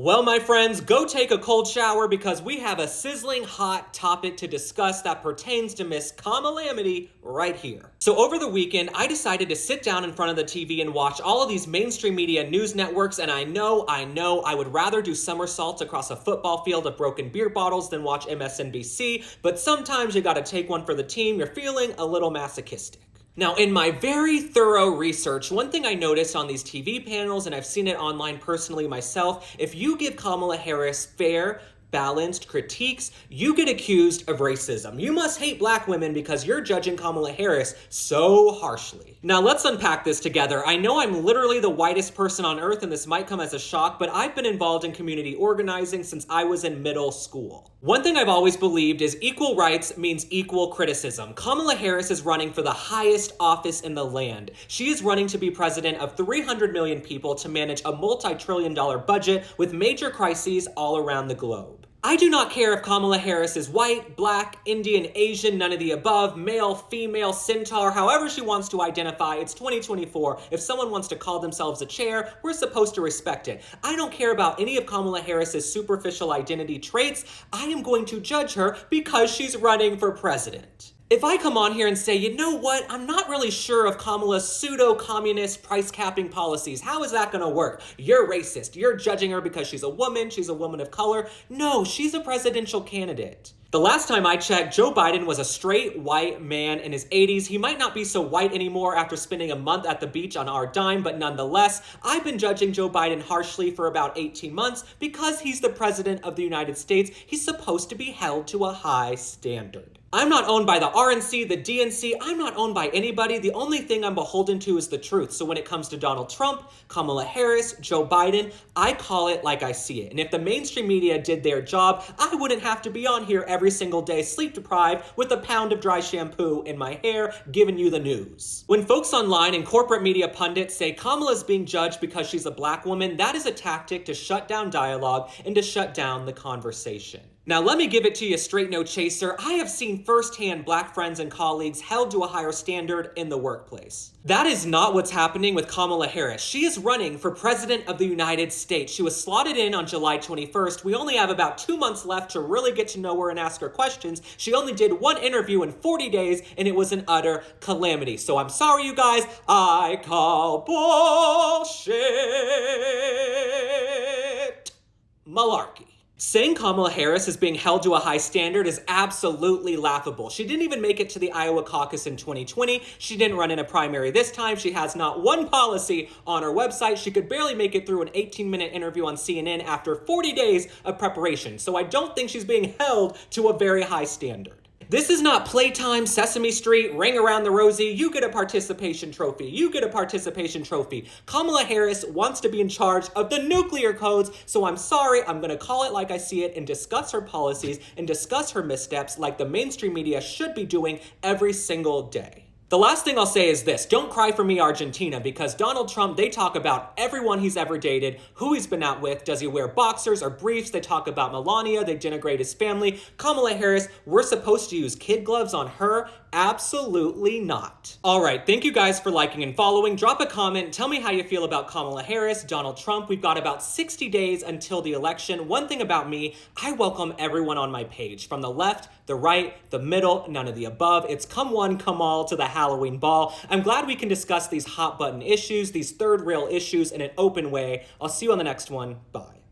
Well, my friends, go take a cold shower because we have a sizzling hot topic to discuss that pertains to Miss Kamalamity right here. So over the weekend, I decided to sit down in front of the TV and watch all of these mainstream media news networks, and I know, I would rather do somersaults across a football field of broken beer bottles than watch MSNBC, but sometimes you gotta take one for the team. You're feeling a little masochistic. Now, in my very thorough research, one thing I noticed on these TV panels, and I've seen it online personally myself, if you give Kamala Harris fair, balanced critiques, you get accused of racism. You must hate black women because you're judging Kamala Harris so harshly. Now, let's unpack this together. I know I'm literally the whitest person on earth, and this might come as a shock, but I've been involved in community organizing since I was in middle school. One thing I've always believed is equal rights means equal criticism. Kamala Harris is running for the highest office in the land. She is running to be president of 300 million people to manage a multi-trillion-dollar budget with major crises all around the globe. I do not care if Kamala Harris is white, black, Indian, Asian, none of the above, male, female, centaur, however she wants to identify. It's 2024. If someone wants to call themselves a chair, we're supposed to respect it. I don't care about any of Kamala Harris's superficial identity traits. I am going to judge her because she's running for president. If I come on here and say, you know what, I'm not really sure of Kamala's pseudo-communist price capping policies. How is that gonna work? You're racist. You're judging her because she's a woman of color. No, she's a presidential candidate. The last time I checked, Joe Biden was a straight white man in his 80s. He might not be so white anymore after spending a month at the beach on our dime, but nonetheless, I've been judging Joe Biden harshly for about 18 months because he's the president of the United States. He's supposed to be held to a high standard. I'm not owned by the RNC, the DNC. I'm not owned by anybody. The only thing I'm beholden to is the truth. So when it comes to Donald Trump, Kamala Harris, Joe Biden, I call it like I see it. And if the mainstream media did their job, I wouldn't have to be on here every single day, sleep deprived, with a pound of dry shampoo in my hair, giving you the news. When folks online and corporate media pundits say Kamala's being judged because she's a black woman, that is a tactic to shut down dialogue and to shut down the conversation. Now, let me give it to you straight, no chaser. I have seen firsthand black friends and colleagues held to a higher standard in the workplace. That is not what's happening with Kamala Harris. She is running for president of the United States. She was slotted in on July 21st. We only have about 2 months left to really get to know her and ask her questions. She only did one interview in 40 days, and it was an utter calamity. So I'm sorry, you guys. I call bullshit malarkey. Saying Kamala Harris is being held to a high standard is absolutely laughable. She didn't even make it to the Iowa caucus in 2020. She didn't run in a primary this time. She has not one policy on her website. She could barely make it through an 18-minute interview on CNN after 40 days of preparation. So I don't think she's being held to a very high standard. This is not Playtime, Sesame Street, Ring Around the Rosie. You get a participation trophy. You get a participation trophy. Kamala Harris wants to be in charge of the nuclear codes, so I'm sorry, I'm going to call it like I see it and discuss her policies and discuss her missteps like the mainstream media should be doing every single day. The last thing I'll say is this: don't cry for me, Argentina, because Donald Trump, they talk about everyone he's ever dated, who he's been out with, does he wear boxers or briefs, they talk about Melania, they denigrate his family. Kamala Harris, we're supposed to use kid gloves on her? Absolutely not. All right, thank you guys for liking and following. Drop a comment, tell me how you feel about Kamala Harris, Donald Trump. We've got about 60 days until the election. One thing about me, I welcome everyone on my page, from the left, the right, the middle, none of the above. It's come one, come all to the Halloween ball. I'm glad we can discuss these hot button issues, these third rail issues in an open way. I'll see you on the next one. Bye.